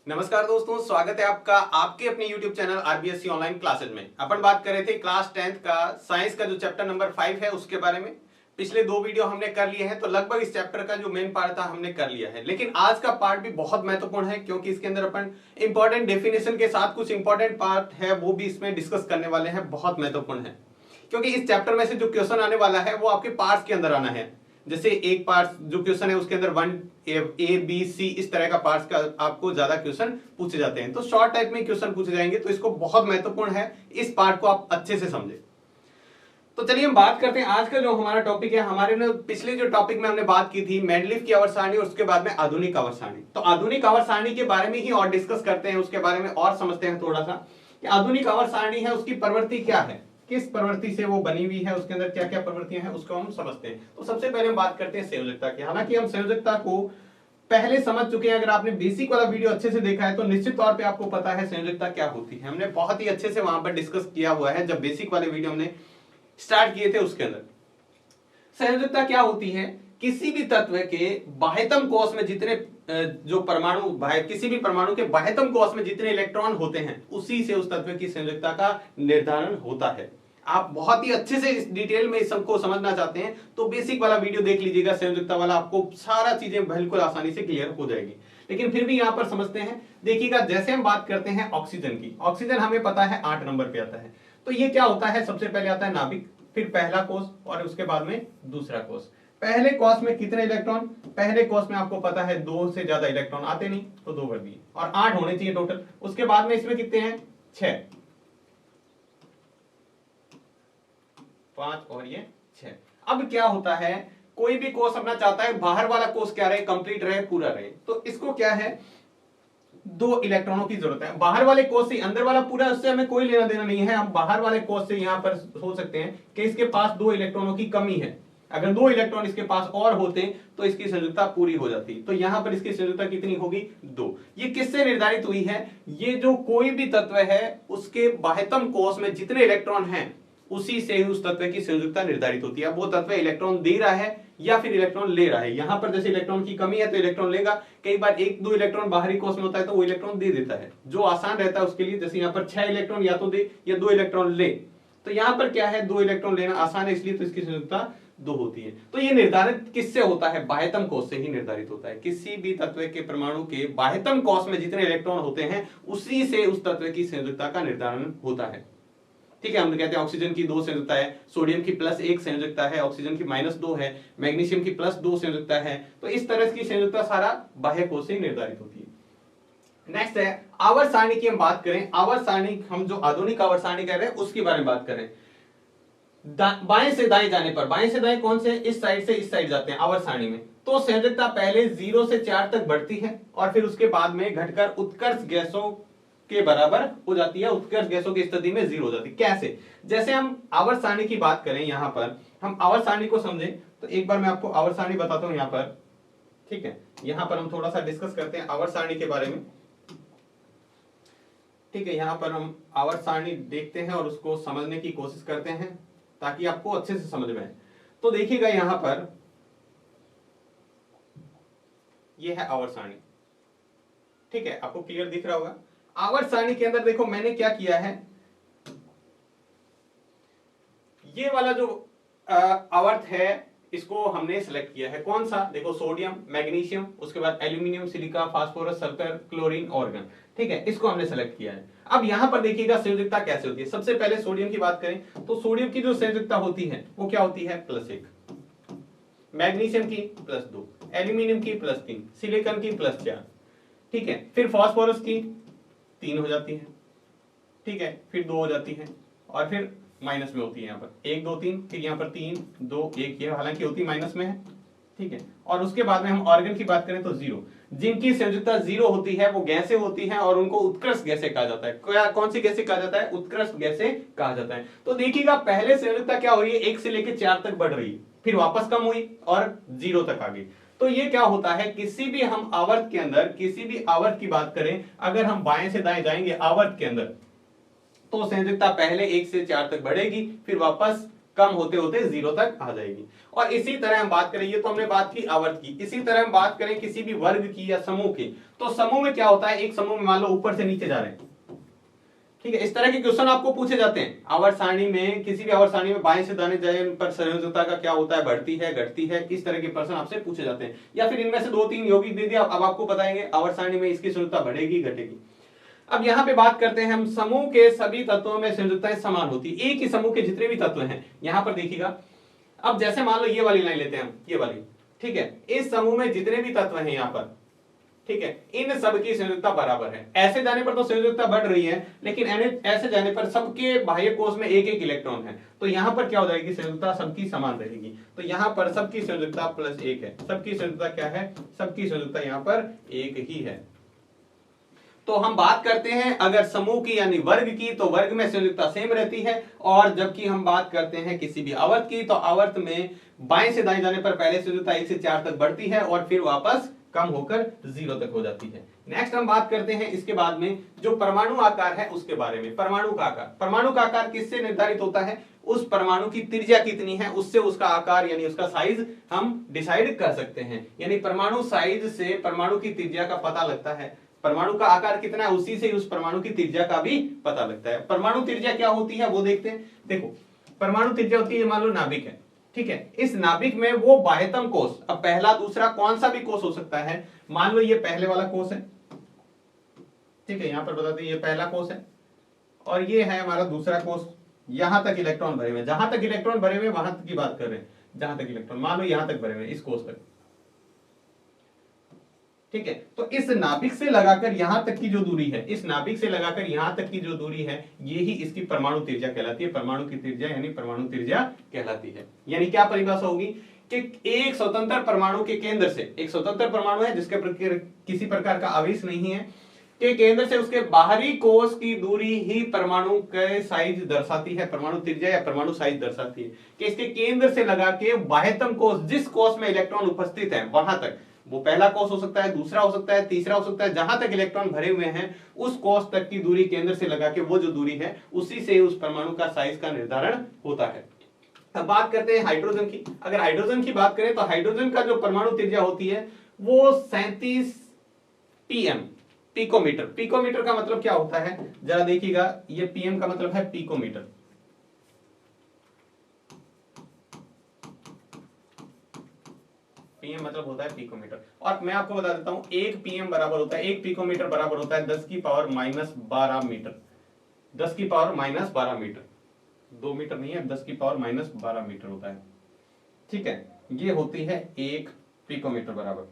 नमस्कार दोस्तों, स्वागत है आपका आपके अपने YouTube channel RBSC online classes में। अपन बात कर रहे थे क्लास 10th का साइंस का जो चैप्टर नंबर 5 है उसके बारे में। पिछले दो वीडियो हमने कर लिए हैं, तो लगभग इस चैप्टर का जो मेन पार्ट था हमने कर लिया है। लेकिन आज का पार्ट भी बहुत महत्वपूर्ण है, क्योंकि इसके अंदर अपन इंपॉर्टेंट डेफिनेशन के साथ कुछ इंपॉर्टेंट पार्ट है वो भी इसमें डिस्कस करने वाले हैं। बहुत महत्वपूर्ण है, क्योंकि इस चैप्टर में से जो क्वेश्चन आने वाला है वो आपके पार्ट्स के अंदर आना है। जैसे एक पार्ट जो क्वेश्चन है उसके अंदर 1 A B C इस तरह का पार्ट्स का आपको ज्यादा क्वेश्चन पूछे जाते हैं, तो शॉर्ट टाइप में क्वेश्चन पूछे जाएंगे। तो इसको बहुत महत्वपूर्ण है, इस पार्ट को आप अच्छे से समझे। तो चलिए हम बात करते हैं आज का जो हमारा टॉपिक है। हमारे ने पिछले जो टॉपिक में हमने बात की थी मेंडलीफ की आवर्त सारणी और उसके बाद में आधुनिक आवर्त सारणी। तो आधुनिक आवर्त सारणी के बारे में ही और डिस्कस करते हैं, उसके बारे में और समझते हैं थोड़ा सा कि आधुनिक आवर्त सारणी है उसकी प्रवृत्ति क्या है, किस प्रवृत्ति से वो बनी हुई है, उसके अंदर क्या क्या प्रवृत्तियां हैं उसको हम समझते हैं। तो सबसे पहले हम बात करते हैं संयोजकता की। हालांकि हम संयोजकता को पहले समझ चुके हैं, अगर आपने बेसिक वाला वीडियो अच्छे से देखा है तो निश्चित तौर पे आपको पता है संयोजकता क्या होती है। हमने बहुत ही अच्छे से वहां पर डिस्कस किया हुआ है, जब बेसिक वाले वीडियो हमने स्टार्ट किए थे उसके अंदर। संयोजकता क्या होती है? किसी भी तत्व के बाह्यतम कोश में जितने जो परमाणु किसी भी परमाणु के बाह्यतम कोश में जितने इलेक्ट्रॉन होते हैं उसी से उस तत्व की संयोजकता का निर्धारण होता है। आप बहुत ही अच्छे से इस डिटेल में इस सबको समझना चाहते हैं तो बेसिक वाला वीडियो देख लीजिएगा, संयोजकता वाला, आपको सारा चीजें बिल्कुल आसानी से क्लियर हो जाएगी। लेकिन फिर भी यहां पर समझते हैं। देखिएगा, जैसे हम बात करते हैं ऑक्सीजन की, ऑक्सीजन हमें पता है 8 नंबर पे आता है। तो ये क्या होता है? सबसे पहले आता है नाभिक, फिर पहला कोश और उसके बाद में दूसरा कोश। पहले कोश में कितने इलेक्ट्रॉन? पहले कोश में आपको पता है 2 से ज्यादा इलेक्ट्रॉन आते नहीं, तो 2 कर दिए और 8 होने चाहिए टोटल। उसके बाद में इसमें कितने हैं? 6, 5 और ये 6। अब क्या होता है, कोई भी कोश अपना चाहता है बाहर वाला कोश क्या रहे, कंप्लीट रहे, पूरा रहे। तो इसको क्या है, 2 इलेक्ट्रॉनों की जरूरत है। बाहर वाले कोश से अंदर वाला पूरा, उससे हमें कोई लेना देना नहीं है। हम बाहर वाले कोश से यहां पर सोच सकते हैं कि इसके पास 2 इलेक्ट्रॉनों की कमी है। अगर 2 इलेक्ट्रॉन इसके पास और होते तो इसकी संयोजकता पूरी हो जाती। तो यहां पर इसकी संयोजकता कितनी होगी? 2। ये किससे निर्धारित हुई है? ये जो कोई भी तत्व है उसके बाह्यतम कोश में जितने इलेक्ट्रॉन हैं उसी से उस तत्व की संयोजकता निर्धारित होती है। अब वो तत्व इलेक्ट्रॉन दे रहा है या फिर इलेक्ट्रॉन ले रहा है। यहां पर जैसे इलेक्ट्रॉन की कमी है तो इलेक्ट्रॉन लेगा। कई बार 1-2 इलेक्ट्रॉन बाहरी कोश में होता है तो वो इलेक्ट्रॉन दे देता है, जो आसान रहता है उसके लिए। जैसे यहां पर 6 इलेक्ट्रॉन या तो दे या 2 इलेक्ट्रॉन ले, तो यहां पर क्या है, 2 इलेक्ट्रॉन लेना आसान है, इसलिए तो इसकी संयोजकता 2 होती है। तो ये निर्धारित किससे होता है? बाह्यतम कोश से ही निर्धारित होता है। किसी भी तत्व के परमाणु के बाह्यतम कोश में जितने इलेक्ट्रॉन होते हैं उसी से उस तत्व की संयोजकता का निर्धारण होता है। ठीक है, हम कहते हैं ऑक्सीजन की 2 संयोजकता है, सोडियम की +1 संयोजकता है, ऑक्सीजन की -2 है, मैग्नीशियम की +2 संयोजकता है। तो इस तरह की संयोजकता सारा बाह्य कोश से निर्धारित होती है। नेक्स्ट है आवर्त सारणी की हम बात करें। आवर्त सारणी, हम जो आधुनिक आवर्त सारणी कह रहे हैं उसके बारे में बात करें। बाएं से दाएं जाने पर, बाएं से दाएं कौन से? इस साइड से इस साइड जाते हैं आवर्त सारणी में, तो संयोजकता पहले 0 से 4 तक बढ़ती है और फिर उसके बाद में घटकर उत्कर्ष गैसों के बराबर हो जाती है। उत्कर्ष गैसों की स्थिति में 0 हो जाती है। कैसे? जैसे हम आवर्त सारणी की बात करें, यहां पर हम आवर्त सारणी को समझें तो एक बार मैं आपको आवर्त सारणी बताता हूं यहां पर। ठीक है, यहां पर हम थोड़ा सा डिस्कस करते हैं आवर्त सारणी के बारे में। ठीक है, यहां पर हम आवर्त सारणी देखते हैं और उसको समझने की कोशिश करते हैं ताकि आपको अच्छे से समझ में आए। तो देखिएगा, यहां पर यह है आवर्त सारणी। ठीक है, आपको क्लियर दिख रहा होगा। आवर्त सारणी के अंदर देखो मैंने क्या किया है, ये वाला जो आवर्त है इसको हमने सिलेक्ट किया है। कौन सा? देखो, सोडियम, मैग्नीशियम, उसके बाद aluminium, silica, phosphorus, sulphur, chlorine, organ. ठीक है, इसको हमने सेलेक्ट किया है। अब यहां पर देखिएगा संयोजकता कैसे होती है। सबसे पहले सोडियम की बात करें तो सोडियम की जो संयोजकता होती है वो क्या होती है? +1, मैग्नीशियम की +2, एल्यूमिनियम की +3, सिलिकॉन की +4। ठीक है, फिर फास्फोरस की 3 हो जाती है। ठीक है, फिर 2 हो जाती है और फिर माइनस में होती है। यहाँ पर 1 2 3, फिर यहाँ पर 3 2 1, ये हालांकि होती माइनस में है। ठीक है, और उसके बाद में हम ऑर्गन की बात करें तो 0, जिनकी संयोजकता 0 होती है वो गैसें होती हैं और उनको उत्कृष्ट गैसें कहा जाता है। कौन सी गैसें कहा जाता है? उत्कृष्ट गैसें कहा जाता है। तो देखिएगा, पहले संयोजकता क्या हो रही है, 1 से लेकर 4 तक बढ़ रही है, फिर वापस कम हुई और 0 तक आ गई। तो ये क्या होता है, किसी भी हम आवर्त के अंदर, किसी भी आवर्त की बात करें, अगर हम बाएं से दाएं जाएंगे आवर्त के अंदर तो संयोजकता पहले 1 से 4 तक बढ़ेगी, फिर वापस कम होते होते 0 तक आ जाएगी। और इसी तरह हम बात करें, ये तो हमने बात की आवर्त की, इसी तरह हम बात करें किसी भी वर्ग की या समूह की, तो समूह में क्या होता है, एक समूह में मान लो ऊपर से नीचे जा रहे हैं, ठीक है, इस तरह के क्वेश्चन आपको पूछे जाते हैं। आवर्त सारणी में, किसी भी आवर्त सारणी में बाएं से दाएं जाने पर संयोजकता का क्या होता है, बढ़ती है, घटती है, इस तरह के प्रश्न आपसे पूछे जाते हैं। या फिर इनमें से 2-3 यौगिक दे दिया, अब आपको बताएंगे आवर्त सारणी में इसकी संयोजकता बढ़ेगी घटेगी। अब यहाँ पे बात करते हैं हम, समूह के सभी तत्वों में संयोजकताएं समान होती है, एक ही समूह के जितने भी तत्व हैं। यहाँ पर देखिएगा, अब जैसे मान लो ये वाली लाइन लेते हैं हम, ये वाली, ठीक है, इस समूह में जितने भी तत्व हैं यहाँ पर, ठीक है, इन सब की संयोजकता बराबर है। ऐसे जाने पर तो संयोजकता बढ़ रही है, लेकिन ऐसे जाने पर सबके बाह्य कोश में एक एक इलेक्ट्रॉन है, तो यहां पर क्या हो जाएगी, संयोजकता सबकी समान रहेगी। तो यहां पर सबकी संयोजकता +1 है, सबकी संयोजकता क्या है, सबकी संयोजकता यहां पर 1 ही है। तो हम बात करते हैं अगर समूह की यानी वर्ग की, तो वर्ग में संयोजकता सेम रहती है, और जबकि हम बात करते हैं किसी भी आवर्त की, तो आवर्त में बाएं से दाएं जाने पर पहले संयोजकता 1 से 4 तक बढ़ती है और फिर वापस कम होकर 0 तक हो जाती है। नेक्स्ट हम बात करते हैं इसके बाद में जो परमाणु आकार है उसके बारे में। परमाणु का आकार, परमाणु का आकार किससे निर्धारित होता है, उस परमाणु की त्रिज्या कितनी है उससे उसका आकार यानी उसका साइज हम डिसाइड कर सकते हैं। यानी परमाणु साइज से परमाणु की त्रिज्या का पता लगता है, परमाणु का आकार कितना है उसी से उस परमाणु की त्रिज्या का भी पता लगता है। परमाणु त्रिज्या क्या होती है वो देखते हैं। देखो, परमाणु त्रिज्या होती है, मान लो नाभिक है, ठीक है, इस नाभिक में वो बाह्यतम कोष, अब पहला दूसरा कौन सा भी कोष हो सकता है, मान लो ये पहले वाला कोष है, ठीक है, यहां पर बताते हैं ये पहला कोष है, और ये है हमारा दूसरा कोष, यहां तक इलेक्ट्रॉन भरे हुए, जहां तक इलेक्ट्रॉन भरे हुए वहां तक की बात कर रहे हैं, जहां तक इलेक्ट्रॉन, मान लो यहां तक भरे हुए इस कोष तक, ठीक है। तो इस नाभिक से लगाकर यहां तक की जो दूरी है, इस नाभिक से लगाकर यहां तक की जो दूरी है, ये ही इसकी परमाणु त्रिज्या कहलाती है। परमाणु की त्रिज्या यानी परमाणु त्रिज्या कहलाती है। यानी क्या परिभाषा होगी कि एक स्वतंत्र परमाणु के केंद्र से, एक स्वतंत्र परमाणु है जिसके किसी प्रकार का आवेश नहीं है, के केंद्र से उसके बाहरी कोष की दूरी ही परमाणु के साइज दर्शाती है, परमाणु त्रिज्या या परमाणु साइज दर्शाती है। कि इसके केंद्र से लगा के बाह्यतम कोष, जिस कोष में इलेक्ट्रॉन उपस्थित है वहां तक, वो पहला कोष हो सकता है, दूसरा हो सकता है, तीसरा हो सकता है, जहां तक इलेक्ट्रॉन भरे हुए हैं उस कोष तक की दूरी केंद्र से लगा के वो जो दूरी है उसी से उस परमाणु का साइज का निर्धारण होता है। अब बात करते हैं हाइड्रोजन की। अगर हाइड्रोजन की बात करें तो हाइड्रोजन का जो परमाणु त्रिज्या होती है वो 37 pm, पिकोमीटर। पिकोमीटर का मतलब क्या होता है जरा देखिएगा, ये पीएम का मतलब है पिकोमीटर, पीएम मतलब होता है पिकोमीटर। और मैं आपको बता देता हूं, एक पीएम बराबर होता है, एक पिकोमीटर बराबर होता है 10 की पावर -12 मीटर, 10 की पावर -12 मीटर, 2 मीटर नहीं है, 10 की पावर -12 मीटर होता है, ठीक है। ये होती है एक पिकोमीटर बराबर,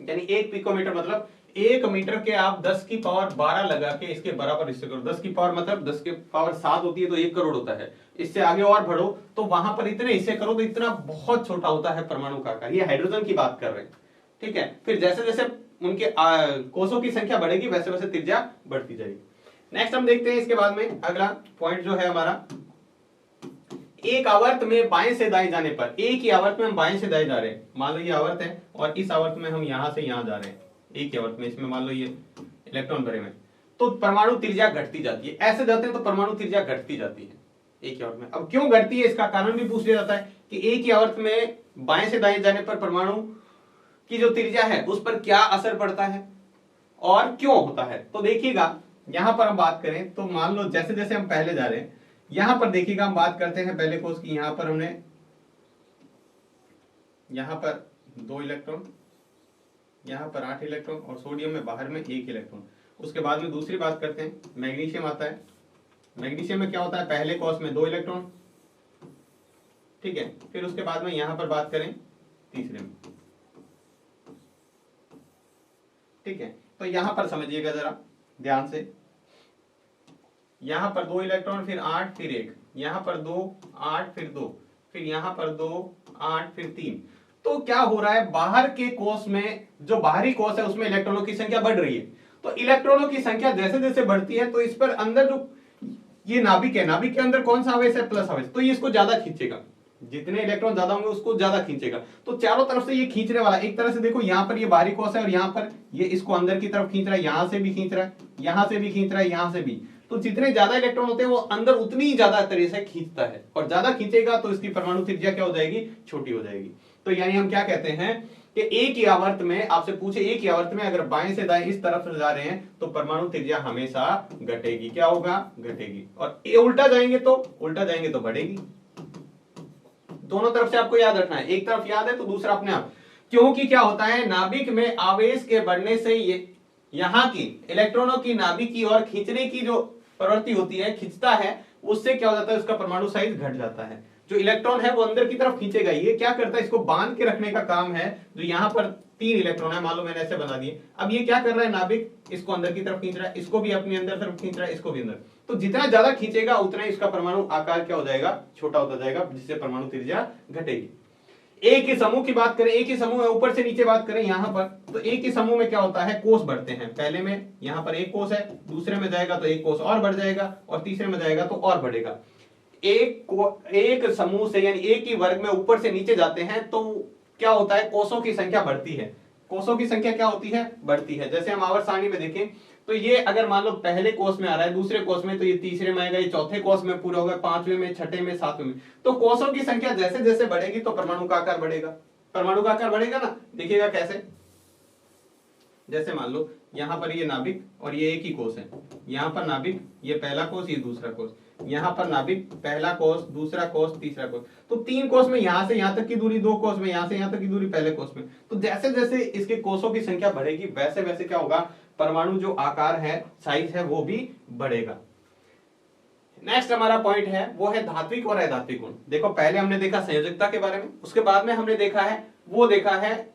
यानी एक पिकोमीटर मतलब 1 मीटर के आप 10 की पावर 12 लगा के इसके बराबर हिस्से करो। 10 की पावर मतलब 10 की पावर 7 होती है तो 1 करोड़ होता है, इससे आगे और बढ़ो तो वहां पर इतने हिस्से करो तो इतना बहुत छोटा होता है परमाणु का आकार। ये हाइड्रोजन की बात कर रहे हैं, ठीक है। फिर जैसे जैसे उनके कोषों की संख्या बढ़ेगी वैसे वैसे त्रिज्या बढ़ती जाएगी। नेक्स्ट हम देखते हैं इसके बाद में अगला पॉइंट जो है हमारा, एक आवर्त में बाएं से दाएं जाने पर, एक ही आवर्त में हम बाएं से दाएं जा रहे हैं, मान लो ये आवर्त है और इस आवर्त में हम यहां से यहां जा रहे हैं, एक ही आवर्त में, इसमें मान लो ये इलेक्ट्रॉन भरे हुए, तो परमाणु त्रिज्या घटती जाती है। ऐसे जाते हैं तो परमाणु त्रिज्या घटती जाती है एक ही आवर्त में। अब क्यों घटती है इसका कारण भी पूछ लिया जाता है कि एक ही आवर्त में बाएं से दाएं जाने पर परमाणु की जो त्रिज्या है उस पर क्या असर पड़ता है और क्यों होता है। तो देखिएगा यहां पर हम बात करें तो मान लो जैसे जैसे हम पहले जा रहे हैं, यहां पर देखिएगा हम बात करते हैं पहले कोष की, यहां पर हमने यहां पर 2 इलेक्ट्रॉन, यहां पर 8 इलेक्ट्रॉन और सोडियम में बाहर में 1 इलेक्ट्रॉन। उसके बाद में दूसरी बात करते हैं, मैग्नीशियम आता है। मैग्नीशियम में क्या होता है, पहले कोष में 2 इलेक्ट्रॉन, ठीक है। फिर उसके बाद में यहां पर बात करें तीसरे में, ठीक है। तो यहां पर समझिएगा जरा ध्यान से, यहां पर 2 इलेक्ट्रॉन, फिर 8, फिर 1, यहां पर 2, 8, फिर 2, फिर यहां पर 2, 8, फिर 3। तो क्या हो रहा है, बाहर के कोष में, जो बाहरी कोष है उसमें इलेक्ट्रॉनों की संख्या बढ़ रही है। तो इलेक्ट्रॉनों की संख्या जैसे जैसे बढ़ती है तो इस पर अंदर जो ये नाभिक है, नाभिक के अंदर कौन सा आवेश है, प्लस आवेश, तो ये इसको ज्यादा खींचेगा, जितने इलेक्ट्रॉन ज्यादा होंगे उसको ज्यादा खींचेगा। तो चारों तरफ से ये खींचने वाला, एक तरह से देखो यहाँ पर ये बाहरी कोष है और यहाँ पर ये इसको अंदर की तरफ खींच रहा है, यहां से भी खींच रहा है, यहां से भी खींच रहा है, यहां से भी। तो जितने ज्यादा इलेक्ट्रॉन होते हैं वो अंदर उतनी ही ज्यादा तरह से खींचता है, और ज्यादा खींचेगा तो इसकी परमाणु त्रिज्या क्या हो जाएगी, छोटी हो जाएगी। तो यानी हम क्या कहते हैं कि एक ही आवर्त में, आपसे पूछे एक ही आवर्त में अगर बाएं से दाएं इस तरफ से जा रहे हैं तो परमाणु त्रिज्या हमेशा घटेगी। क्या होगा, घटेगी। और ये उल्टा जाएंगे तो बढ़ेगी। दोनों तरफ से आपको याद रखना है, एक तरफ याद है तो दूसरा अपने आप। क्योंकि क्या होता है, नाभिक में आवेश के बढ़ने से ये यहां की इलेक्ट्रॉनों की नाभिक की ओर खींचने की जो प्रवृत्ति होती है, खींचता है, उससे क्या हो जाता है, उसका परमाणु साइज घट जाता है। जो इलेक्ट्रॉन है वो अंदर की तरफ खींचेगा, ये क्या करता है, इसको बांध के रखने का काम है। जो यहां पर 3 इलेक्ट्रॉन है, मान लो मैंने ऐसे बना दिए, अब ये क्या कर रहा है, नाभिक इसको अंदर की तरफ खींच रहा है, इसको भी अपनी अंदर तरफ खींच रहा है, इसको भी अंदर। तो जितना ज्यादा खींचेगा उतना ही इसका परमाणु आकार क्या हो जाएगा, छोटा होता जाएगा, जिससे परमाणु त्रिज्या घटेगी। एक ही समूह की बात करें, एक ही समूह में ऊपर से नीचे बात करें यहां पर, तो एक ही समूह में क्या होता है, कोष बढ़ते हैं। पहले में यहां पर एक कोष है, दूसरे में जाएगा तो एक कोष और बढ़ जाएगा, और तीसरे में जाएगा तो और बढ़ेगा। एक समूह से यानी एक ही वर्ग में ऊपर से नीचे जाते हैं तो क्या होता है, कोषों की संख्या बढ़ती है। कोषों की संख्या क्या होती है, बढ़ती है। जैसे हम आवर्त सारणी में देखें तो ये अगर मान लो पहले कोष में आ रहा है, दूसरे कोष में, तो ये तीसरे में आएगा, ये चौथे कोष में पूरा होगा, 5वें में, 6ठे में, 7वें में। तो कोषों की संख्या जैसे जैसे बढ़ेगी तो परमाणु का आकार बढ़ेगा। परमाणु का आकार बढ़ेगा ना, देखिएगा कैसे। जैसे मान लो यहां पर ये नाभिक और ये एक ही कोष है, यहां पर नाभिक, ये पहला कोष, ये दूसरा कोष, यहां पर नाभिक, पहला कोष, दूसरा कोष, तीसरा कोष। तो 3 कोष में यहां से यहां तक की दूरी, 2 कोष में यहां से यहां तक की दूरी पहले कोष में। तो जैसे जैसे इसके कोषों की संख्या बढ़ेगी वैसे वैसे क्या होगा, परमाणु जो आकार है, साइज है, वो भी बढ़ेगा। नेक्स्ट हमारा पॉइंट है वो है धात्विक और अधात्विक गुण। देखो पहले हमने देखा संयोजकता के बारे में, उसके बाद में हमने देखा है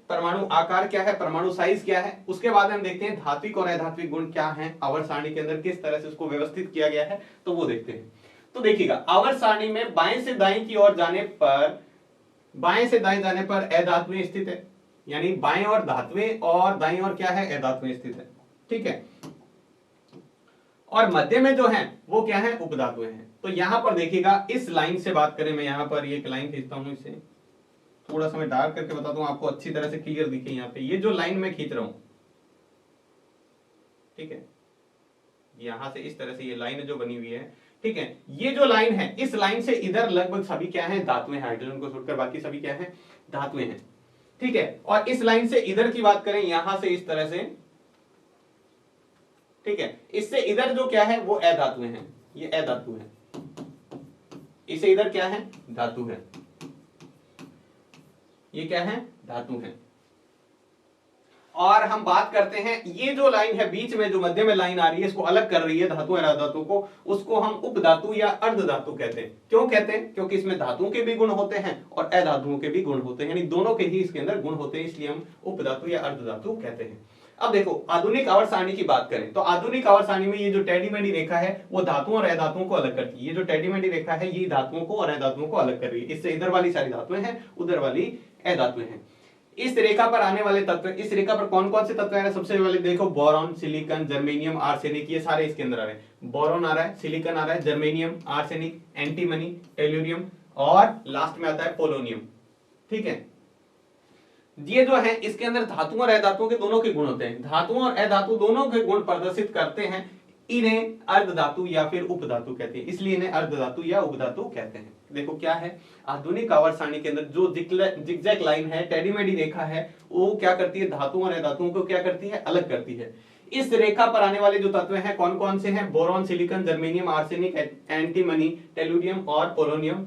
परमाणु आकार क्या है, परमाणु साइज क्या है। उसके बाद हम देखते हैं धात्विक और अधात्विक गुण क्या हैं, आवर्त सारणी के अंदर किस तरह से उसको व्यवस्थित किया गया है, तो वो देखते हैं। तो देखिएगा आवर्त सारणी में बाएं से दाएं की ओर जाने पर, बाएं से दाएं जाने पर अधात्वें स्थित है, यानी बाएं और धात्वें और दाएं और क्या है, अधात्वें स्थित है। ठीक है। और मध्य में जो है वो क्या है, उपधातुएं हैं। तो यहां पर देखिएगा इस लाइन से बात करें, मैं यहां पर एक लाइन खींचता हूं, इसे थोड़ा सा मैं डार्क करके बताता हूं आपको अच्छी तरह से क्लियर दिखे। यहाँ पे ये जो लाइन मैं खींच रहा हूं, ठीक है, यहां से इस तरह से ये लाइन जो बनी हुई है, ठीक है, ये जो लाइन है, इस लाइन से इधर लगभग सभी क्या है, धातुएं, हाइड्रोजन को छोड़कर बाकी सभी क्या है, धातुएं हैं। ठीक है। और इस लाइन से इधर की बात करें, यहां से इस तरह से, ठीक है, इससे इधर जो क्या है वो अधातुएं हैं, ये अधातु है, इसे इधर क्या है, धातु है, ये क्या है, धातु है। और हम बात करते हैं ये जो लाइन है बीच में, जो मध्य में लाइन आ रही है, इसको अलग कर रही है धातु और अधातु को, उसको हम उपधातु या अर्धधातु कहते हैं। क्यों कहते हैं, क्योंकि इसमें धातुओं के भी गुण होते हैं और अधातुओं के भी गुण होते हैं, यानी दोनों के ही इसके अंदर गुण होते हैं, इसलिए हम उपधातु या अर्धधातु कहते हैं। अब देखो आधुनिक आवर्त सारणी की बात करें तो आधुनिक आवर्त सारणी में ये जो टेढ़ी मेढ़ी रेखा है वो धातुओं और अधातुओं को अलग करती है। ये जो टेढ़ी मेढ़ी रेखा है ये धातुओं को और अधातुओं को अलग कर रही है। इससे इधर वाली सारी धातुएं हैं, उधर वाली अधातुएं हैं। इस रेखा पर आने वाले तत्व, इस रेखा पर कौन कौन से तत्व आ रहे हैं, सबसे पहले देखो बोरॉन, सिलिकॉन, जर्मेनियम, आर्सेनिक, ये सारे इसके अंदर आ रहे हैं। बोरॉन आ रहा है, सिलिकॉन आ रहा है, जर्मेनियम, आर्सेनिक, एंटीमनी, टेल्यूरियम और लास्ट में आता है पोलोनियम। ठीक है। ये जो है इसके अंदर धातुओं और अधातुओं के दोनों के गुण होते हैं। धातुओं और अधातु दोनों के गुण प्रदर्शित करते हैं। इन्हें अर्धधातु या फिर उपधातु कहते हैं, इसलिए इन्हें अर्धधातु या उपधातु कहते हैं। देखो क्या है, आधुनिक आवर्त सारणी के अंदर जो जिगजैग लाइन है, टेढ़ी मेढ़ी रेखा है, वो क्या करती है, धातुओं और अधातुओं को क्या करती है, अलग करती है। इस रेखा पर आने वाले जो तत्व हैं कौन कौन से हैं, boron, silicon, germanium, arsenic, antimony, tellurium और पोलोनियम।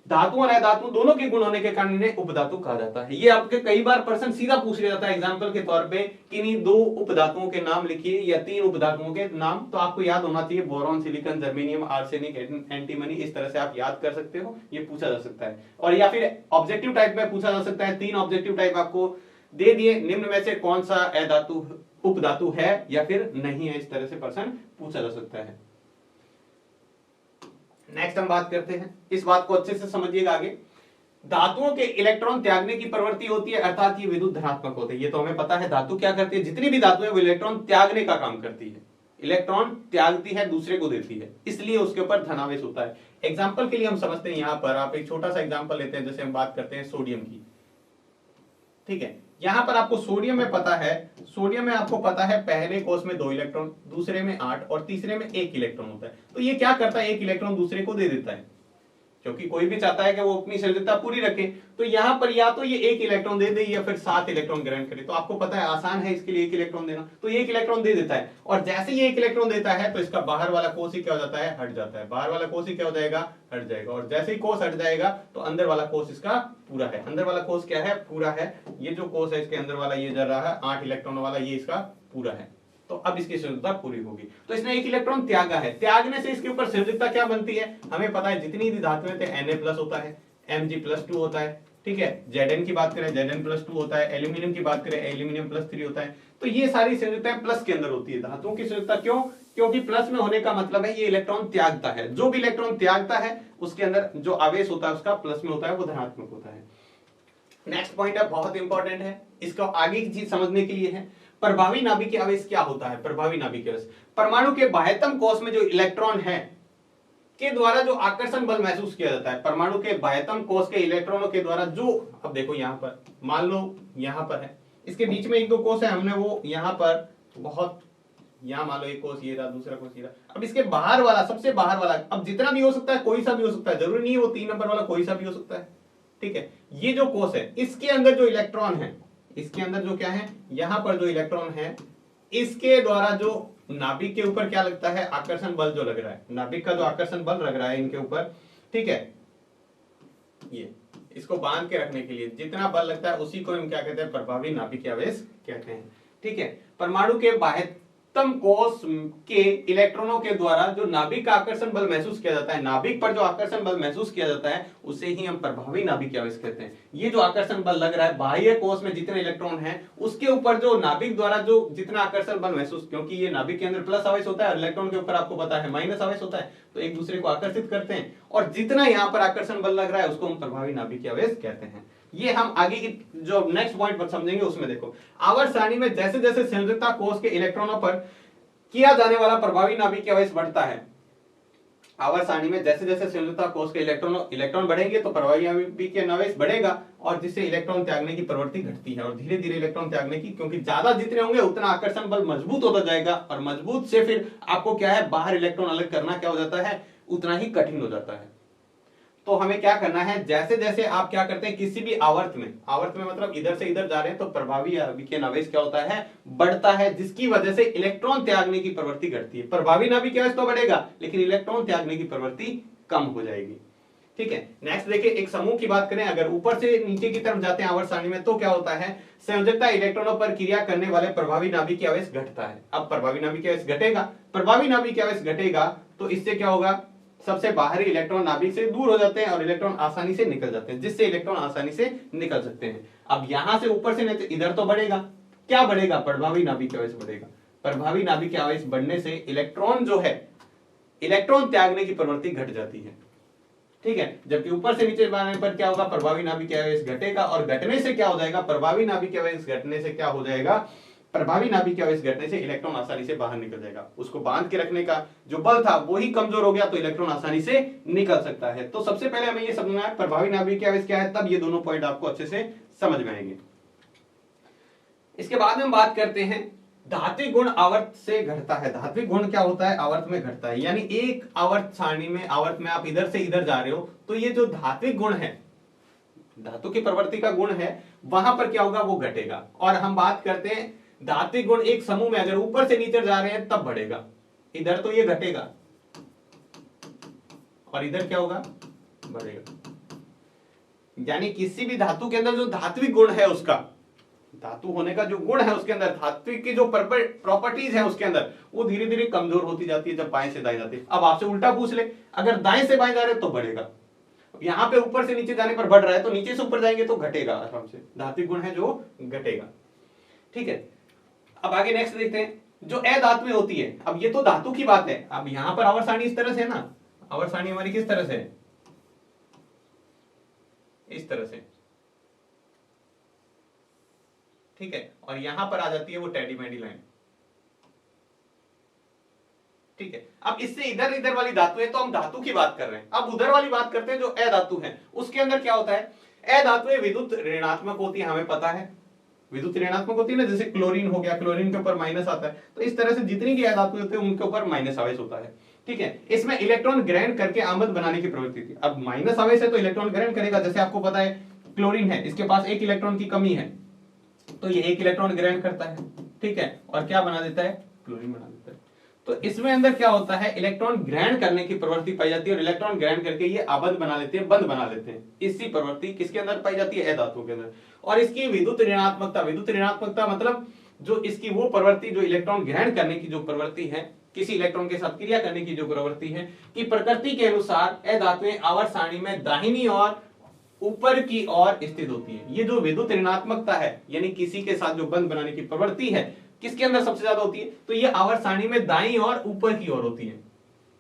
धातु और अधातु दोनों के गुण होने के कारण इन्हें उपधातु कहा जाता है। ये आपके कई बार प्रश्न सीधा पूछ लिया जाता है एग्जांपल के तौर पे, किन्हीं 2 उपधातुओं के नाम लिखिए या 3 उपधातुओं के नाम, तो आपको याद होना चाहिए boron, silicon, germanium, arsenic, antimony. इस तरह से आप याद कर सकते हो, ये पूछा जा सकता है। और या फिर ऑब्जेक्टिव टाइप में पूछा जा सकता है, 3 ऑब्जेक्टिव टाइप आपको दे दिए, निम्न में से कौन सा अधातु उपधातु है या फिर नहीं है, इस तरह से प्रश्न पूछा जा सकता है। नेक्स्ट हम बात करते हैं, इस बात को अच्छे से समझिएगा आगे। धातुओं के इलेक्ट्रॉन त्यागने की प्रवृत्ति होती है, अर्थात ये विद्युत धनात्मक होते हैं। ये तो हमें पता है धातु क्या करती है, जितनी भी धातु है वो इलेक्ट्रॉन त्यागने का काम करती है। इलेक्ट्रॉन त्यागती है, दूसरे को देती है, इसलिए उसके ऊपर धनावेश होता है। एग्जाम्पल के लिए हम समझते हैं, यहां पर आप एक छोटा सा एग्जाम्पल लेते हैं, जैसे हम बात करते हैं सोडियम की। ठीक है, यहाँ पर आपको सोडियम में पता है, सोडियम में आपको पता है पहले कोष में 2 इलेक्ट्रॉन, दूसरे में 8 और तीसरे में 1 इलेक्ट्रॉन होता है। तो ये क्या करता है, 1 इलेक्ट्रॉन दूसरे को दे देता है, क्योंकि कोई भी चाहता है कि वो अपनी संयोजकता पूरी रखे। तो यहाँ पर या तो ये 1 इलेक्ट्रॉन दे दे या फिर 7 इलेक्ट्रॉन ग्रहण करे। तो आपको पता है आसान है इसके लिए 1 इलेक्ट्रॉन देना, तो 1 इलेक्ट्रॉन दे देता है। और जैसे ये 1 इलेक्ट्रॉन देता है तो इसका बाहर वाला कोष ही क्या हो जाता है, हट जाता है। बाहर वाला कोष ही क्या हो जाएगा, हट जाएगा। और जैसे ही कोष हट जाएगा तो अंदर वाला कोष इसका पूरा है। अंदर वाला कोष क्या है, पूरा है। ये जो कोष है इसके अंदर वाला ये जा रहा है 8 इलेक्ट्रॉन वाला, ये इसका पूरा है। तो अब इसकी संयोजकता पूरी होगी। तो इसने 1 इलेक्ट्रॉन त्यागा है, त्यागने से इसके ऊपर संयोजकता क्या बनती है, हमें पता है जितनी भी धातुएं थे Na+ होता है, Mg+2 होता है, ठीक है। Zn की बात करें Zn+2 होता है, एल्यूमिनियम की बात करें एल्यूमिनियम+3 होता है। तो ये सारी संयोजकताएं प्लस के अंदर होती है। धातुओं की संयोजकता क्यों, क्योंकि प्लस में होने का मतलब है ये इलेक्ट्रॉन त्यागता है। जो भी इलेक्ट्रॉन त्यागता है उसके अंदर जो आवेश होता है उसका प्लस में होता है, वो धनात्मक होता है। नेक्स्ट पॉइंट है, बहुत इंपॉर्टेंट है, इसको आगे की चीज समझने के लिए है। प्रभावी नाभिक आवेश क्या होता है। प्रभावी नाभिक आवेश परमाणु के बाह्यतम कोष में जो इलेक्ट्रॉन है के द्वारा जो आकर्षण बल महसूस किया जाता है। परमाणु के बाह्यतम कोष के इलेक्ट्रॉनों के द्वारा जो, अब देखो यहां पर मान लो यहां पर है, इसके बीच में 1-2 कोष है, हमने वो यहां पर बहुत, यहां मान लो एक कोष ये रहा, दूसरा कोष ये रहा। अब इसके बाहर वाला, सबसे बाहर वाला, अब जितना भी हो सकता है, कोई सा भी हो सकता है, जरूरी नहीं है वो 3 नंबर वाला, कोई सा भी हो सकता है, ठीक है। ये जो कोष है इसके अंदर जो इलेक्ट्रॉन है, इसके अंदर जो क्या है, यहां पर जो इलेक्ट्रॉन है, इसके द्वारा जो नाभिक के ऊपर क्या लगता है, आकर्षण बल जो लग रहा है, नाभिक का जो आकर्षण बल लग रहा है इनके ऊपर, ठीक है, ये इसको बांध के रखने के लिए जितना बल लगता है उसी को हम क्या कहते हैं, प्रभावी नाभिकीय आवेश कहते हैं, ठीक है। परमाणु के बाह्यतम कोष के इलेक्ट्रॉनों के द्वारा जो नाभिक का आकर्षण बल महसूस किया जाता है, नाभिक पर जो आकर्षण बल महसूस किया जाता है उसे ही हम प्रभावी नाभिकीय आवेश कहते हैं। ये जो आकर्षण बल लग रहा है बाह्य कोष में जितने इलेक्ट्रॉन हैं उसके ऊपर जो नाभिक द्वारा जो जितना आकर्षण बल महसूस, क्योंकि ये नाभिक के अंदर प्लस आवेश होता है और इलेक्ट्रॉन के ऊपर आपको पता है माइनस आवेश होता है, तो एक दूसरे को आकर्षित करते हैं, और जितना यहाँ पर आकर्षण बल लग रहा है उसको हम प्रभावी नाभिकीय आवेश कहते हैं। ये हम आगे की जो नेक्स्ट पॉइंट पर समझेंगे उसमें देखो, आवर्त सारणी में जैसे जैसे संयोजकता कोष के इलेक्ट्रॉनों पर किया जाने वाला प्रभावी नाभिकीय आवेश बढ़ता है, आवर्त सारणी में जैसे जैसे संयोजकता कोष के इलेक्ट्रॉन बढ़ेंगे तो प्रभावी नाभिकीय आवेश बढ़ेगा, और जिससे इलेक्ट्रॉन त्यागने की प्रवृत्ति घटती है, और धीरे धीरे इलेक्ट्रॉन त्यागने की, क्योंकि ज्यादा जितने होंगे उतना आकर्षण बल मजबूत होता जाएगा, और मजबूत से फिर आपको क्या है, बाहर इलेक्ट्रॉन अलग करना क्या हो जाता है, उतना ही कठिन हो जाता है। तो हमें क्या करना है, जैसे जैसे आप क्या करते हैं किसी भी आवर्त में मतलब इधर से इधर जा रहे हैं तो प्रभावी नाभिकीय आवेश क्या होता है, बढ़ता है, जिसकी वजह से इलेक्ट्रॉन त्यागने की प्रवृत्ति घटती है। प्रभावी नाभिकीय आवेश तो बढ़ेगा लेकिन इलेक्ट्रॉन त्यागने की प्रवृत्ति कम हो जाएगी, ठीक है। नेक्स्ट देखिए, एक समूह की बात करें, अगर ऊपर से नीचे की तरफ जाते हैं आवर्त सारणी में तो क्या होता है, संयोजकता इलेक्ट्रॉनों पर क्रिया करने वाले प्रभावी नाभिकीय आवेश घटता है। अब प्रभावी नाभिकीय आवेश घटेगा, प्रभावी नाभिकीय आवेश घटेगा तो इससे क्या होगा, सबसे बाहरी इलेक्ट्रॉन नाभिक से दूर हो जाते हैं और इलेक्ट्रॉन आसानी से निकल जाते हैं, जिससे इलेक्ट्रॉन आसानी से निकल सकते हैं। अब यहां से ऊपर से इधर तो बढ़ेगा, क्या बढ़ेगा, प्रभावी नाभिकीय आवेश बढ़ेगा। प्रभावी नाभिकीय आवेश बढ़ने से इलेक्ट्रॉन जो है, इलेक्ट्रॉन त्यागने की प्रवृत्ति घट जाती है, ठीक है। जबकि ऊपर से नीचे बढ़ने पर क्या होगा, प्रभावी नाभिकीय आवेश घटेगा, और घटने से क्या हो जाएगा, प्रभावी नाभिकीय आवेश घटने से क्या हो जाएगा, प्रभावी नाभिकीय आवेश घटने से इलेक्ट्रॉन आसानी से बाहर निकल जाएगा। उसको बांध के रखने का जो बल था वो ही कमजोर हो गया तो इलेक्ट्रॉन आसानी से निकल सकता है। तो सबसे पहले हमें ये समझना है प्रभावी नाभिकीय आवेश क्या है, तब ये दोनों पॉइंट आपको अच्छे से समझ में आएंगे। इसके बाद हम बात करते हैं धात्विक गुण आवर्त से घटता है। धात्विक गुण क्या होता है, आवर्त में घटता है, यानी एक आवर्त सारणी में, आवर्त में आप इधर से इधर जा रहे हो तो ये जो धात्विक गुण है, धातु की प्रवृत्ति का गुण है, वहां पर क्या होगा, वो घटेगा। और हम बात करते हैं धात्विक गुण एक समूह में अगर ऊपर से नीचे जा रहे हैं तब बढ़ेगा, इधर तो ये घटेगा और इधर क्या होगा, बढ़ेगा। यानी किसी भी धातु के अंदर जो धात्विक गुण है, उसका धातु होने का जो गुण है उसके अंदर, धात्विक की जो प्रॉपर्टीज है उसके अंदर, वो धीरे धीरे कमजोर होती जाती है जब बाएं से दाएं जाती है। अब आपसे उल्टा पूछ ले, अगर दाएं से बाएं जा रहे तो बढ़ेगा, यहां पे ऊपर से नीचे जाने पर बढ़ रहा है तो नीचे से ऊपर जाएंगे तो घटेगा, आराम से धात्विक गुण है जो घटेगा, ठीक है। अब आगे नेक्स्ट देखते हैं, जो अधातुएं होती है। अब ये तो धातु की बात है, अब यहां पर आवर्त सारणी इस तरह से है ना, आवर्त सारणी हमारी किस तरह से है, इस तरह से, ठीक है, और यहां पर आ जाती है वो टेढ़ी मेढ़ी लाइन, ठीक है। अब इससे इधर इधर वाली धातु है तो हम धातु की बात कर रहे हैं। अब उधर वाली बात करते हैं जो अधातु है, उसके अंदर क्या होता है, अधातुएं विद्युत ऋणात्मक होती है, हमें पता है, विद्युत ऋणात्मक होती है ना, जैसे क्लोरीन हो गया, क्लोरीन के ऊपर माइनस आता है, तो इस तरह से जितनी भी धातु होते हैं उनके ऊपर माइनस आवेश होता है। ठीक है, इसमें इलेक्ट्रॉन ग्रहण करके आमद बनाने की प्रवृत्ति थी। अब माइनस आवेश है तो इलेक्ट्रॉन ग्रहण करेगा, जैसे आपको पता है क्लोरीन है, इसके पास एक इलेक्ट्रॉन की कमी है, तो ये एक इलेक्ट्रॉन ग्रहण करता है, ठीक है, और क्या बना देता है, क्लोरीन बना देता है। तो इसमें अंदर क्या होता है, इलेक्ट्रॉन ग्रहण करने की प्रवृत्ति पाई जाती है, और इलेक्ट्रॉन ग्रहण करके ये आबद्ध बना लेते हैं, बंद बना लेते हैं। इसी प्रवृत्ति किसके अंदर पाई जाती है, धातु के अंदर। और इसकी विद्युत ऋणात्मकता, विद्युत ऋणात्मकता मतलब जो इसकी वो प्रवृत्ति, जो इलेक्ट्रॉन ग्रहण करने की जो प्रवृत्ति है, किसी इलेक्ट्रॉन के साथ क्रिया करने की जो प्रवृत्ति है, कि प्रकृति के अनुसार अधातुएं आवर्त सारणी में दाहिनी और ऊपर की ओर स्थित होती है। ये जो विद्युत ऋणात्मकता है, यानी किसी के साथ जो बंध बनाने की प्रवृत्ति है, किसके अंदर सबसे ज्यादा होती है, तो ये आवर्त सारणी में दाईं और ऊपर की ओर होती है।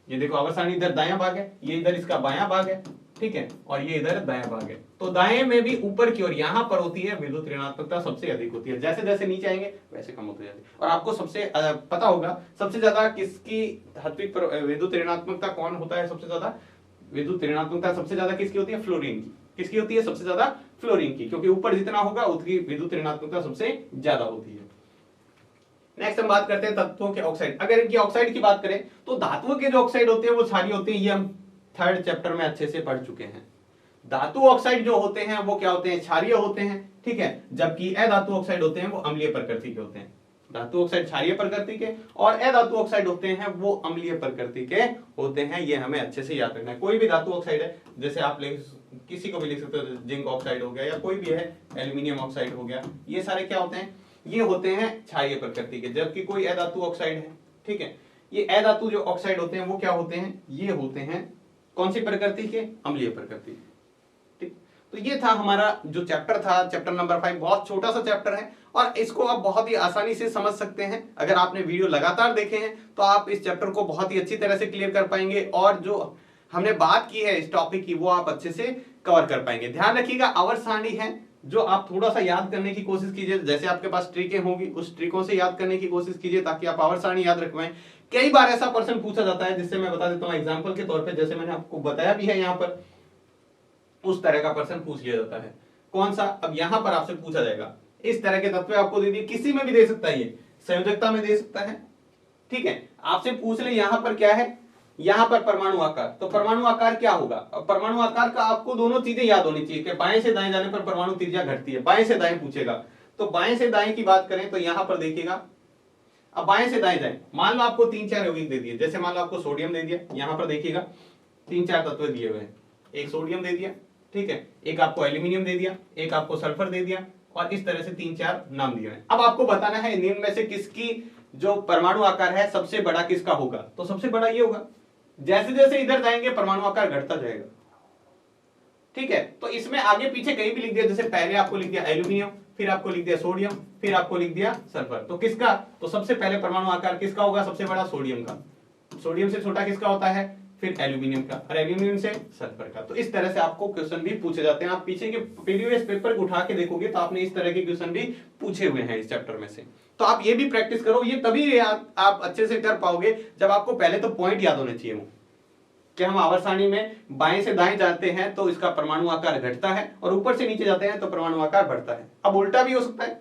ये देखो आवर्त सारणी इधर दायां भाग है, ये इधर इसका बायां भाग है, ठीक है, और ये इधर दायां भाग है। तो दाएं में भी ऊपर की ओर यहां पर होती है विद्युत ऋणात्मकता सबसे अधिक होती है। जैसे जैसे नीचे आएंगे वैसे कम होती जाती है। और आपको सबसे पता होगा सबसे ज्यादा किसकी धात्विक विद्युत ऋणात्मकता कौन होता है, सबसे ज्यादा विद्युत ऋणात्मकता सबसे ज्यादा किसकी होती है, फ्लोरीन की। किसकी होती है, सबसे ज्यादा फ्लोरीन की, क्योंकि ऊपर जितना होगा उसकी विद्युत ऋणात्मकता सबसे ज्यादा होती है। नेक्स्ट हम बात करते हैं तत्वों के ऑक्साइड। अगर इनकी ऑक्साइड की बात करें तो धातुओं के जो ऑक्साइड होते हैं वो सारी होती है, ये हम थर्ड चैप्टर में अच्छे से पढ़ चुके हैं। धातु ऑक्साइड जो होते हैं वो क्या होते हैं, क्षारीय होते हैं, ठीक है, जबकि अधातु ऑक्साइड होते हैं वो अम्लीय प्रकृति के होते हैं। धातु ऑक्साइड क्षारीय प्रकृति के और अधातु ऑक्साइड होते हैं वो अम्लीय प्रकृति के होते हैं। ये हमें अच्छे से याद रखना है। कोई भी धातु ऑक्साइड है, जैसे आप किसी को भी लिख सकते हो, जिंक ऑक्साइड हो गया या कोई भी है, एल्यूमिनियम ऑक्साइड हो गया, ये सारे क्या होते हैं, ये होते हैं क्षारीय प्रकृति के। जबकि कोई अधातु ऑक्साइड है, ठीक है, ये अधातु जो ऑक्साइड होते हैं वो क्या होते हैं, ये होते हैं कौन सी प्रकृति के, अम्लीय प्रकृति। ठीक, तो ये था हमारा जो चैप्टर था, चैप्टर नंबर 5। बहुत छोटा सा चैप्टर है और इसको आप बहुत ही आसानी से समझ सकते हैं। अगर आपने वीडियो लगातार देखे हैं तो आप इस चैप्टर को बहुत ही अच्छी तरह से क्लियर कर पाएंगे, और जो हमने बात की है इस टॉपिक की वो आप अच्छे से कवर कर पाएंगे। ध्यान रखिएगा, आवर्त सारणी है जो आप थोड़ा सा याद करने की कोशिश कीजिए। जैसे आपके पास ट्रिकें होंगी, उस ट्रिकों से याद करने की कोशिश कीजिए ताकि आप आवर्त सारणी याद रख पाएं। कई बार ऐसा प्रश्न पूछा जाता है, जिससे मैं बता देता हूं एग्जांपल के तौर पे, जैसे मैंने आपको बताया भी है यहाँ पर, उस तरह का प्रश्न पूछ लिया जाता है। कौन सा, अब यहाँ पर आपसे पूछा जाएगा, इस तरह के तत्व आपको दे दिए, किसी में भी दे सकता है, ये संयोजकता में दे सकता है, ठीक है, आपसे पूछ ले यहाँ पर क्या है, यहाँ पर परमाणु आकार, तो परमाणु आकार क्या होगा। अब परमाणु आकार का आपको दोनों चीजें याद होनी चाहिए कि बाएं से दाएं जाने पर परमाणु त्रिज्या घटती है। बाएं से दाएं पूछेगा तो बाएं से दाएं की बात करें तो यहाँ पर देखिएगा, अब बाएं से दाएं जाए, मान लो आपको 3-4 यौगिक दे दिए, जैसे मान लो आपको सोडियम दे दिया, यहाँ पर देखिएगा 3-4 तत्व दिए हुए हैं, एक सोडियम दे दिया, ठीक है, एक आपको एल्यूमिनियम दे दिया, एक आपको सल्फर दे दिया, और इस तरह से 3-4 नाम दिए हैं। अब आपको बताना है निम्न में से किसकी जो परमाणु आकार है सबसे बड़ा किसका होगा, तो सबसे बड़ा ये होगा। जैसे जैसे इधर जाएंगे परमाणु आकार घटता जाएगा, ठीक है। तो इसमें आगे पीछे कहीं भी लिख दिया, जैसे पहले आपको लिख दिया एल्यूमिनियम, फिर आपको लिख दिया सोडियम, फिर आपको लिख दिया सल्फर, तो किसका, तो सबसे पहले परमाणु आकार किसका होगा, सबसे बड़ा सोडियम का, सोडियम से छोटा किसका होता है, फिर एल्यूमिनियम का, और एल्यूमिनियम से सल्फर का। तो इस तरह से आपको क्वेश्चन भी पूछे जाते हैं। आप पीछे के प्रीवियस पेपर को उठा के देखोगे तो आपने इस तरह के क्वेश्चन भी पूछे हुए हैं इस चैप्टर में से। तो आप ये भी प्रैक्टिस करो, ये तभी आप अच्छे से कर पाओगे जब आपको पहले तो पॉइंट याद होने चाहिए, वो कि हम आवर्त सारणी में बाएं से दाएं जाते हैं तो इसका परमाणु आकार घटता है, और ऊपर से नीचे जाते हैं तो परमाणु आकार बढ़ता है। अब उल्टा भी हो सकता है,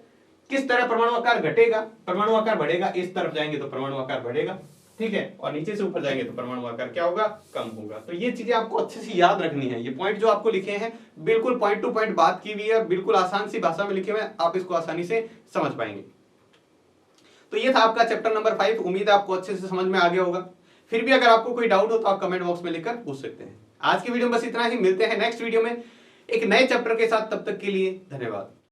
किस तरह परमाणु आकार घटेगा, परमाणु आकार बढ़ेगा, इस तरफ जाएंगे तो परमाणु आकार बढ़ेगा, ठीक है, और नीचे से ऊपर जाएंगे तो परमाणु आकार क्या होगा, कम होगा। तो ये चीजें आपको अच्छे से याद रखनी है। ये पॉइंट जो आपको लिखे हैं बिल्कुल पॉइंट टू पॉइंट बात की हुई है, बिल्कुल आसान सी भाषा में लिखे हुए हैं, आप इसको आसानी से समझ पाएंगे। तो ये था आपका चैप्टर नंबर 5। उम्मीद है आपको अच्छे से समझ में आ गया होगा। फिर भी अगर आपको कोई डाउट हो तो आप कमेंट बॉक्स में लिखकर पूछ सकते हैं। आज की वीडियो में बस इतना ही, मिलते हैं नेक्स्ट वीडियो में एक नए चैप्टर के साथ, तब तक के लिए धन्यवाद।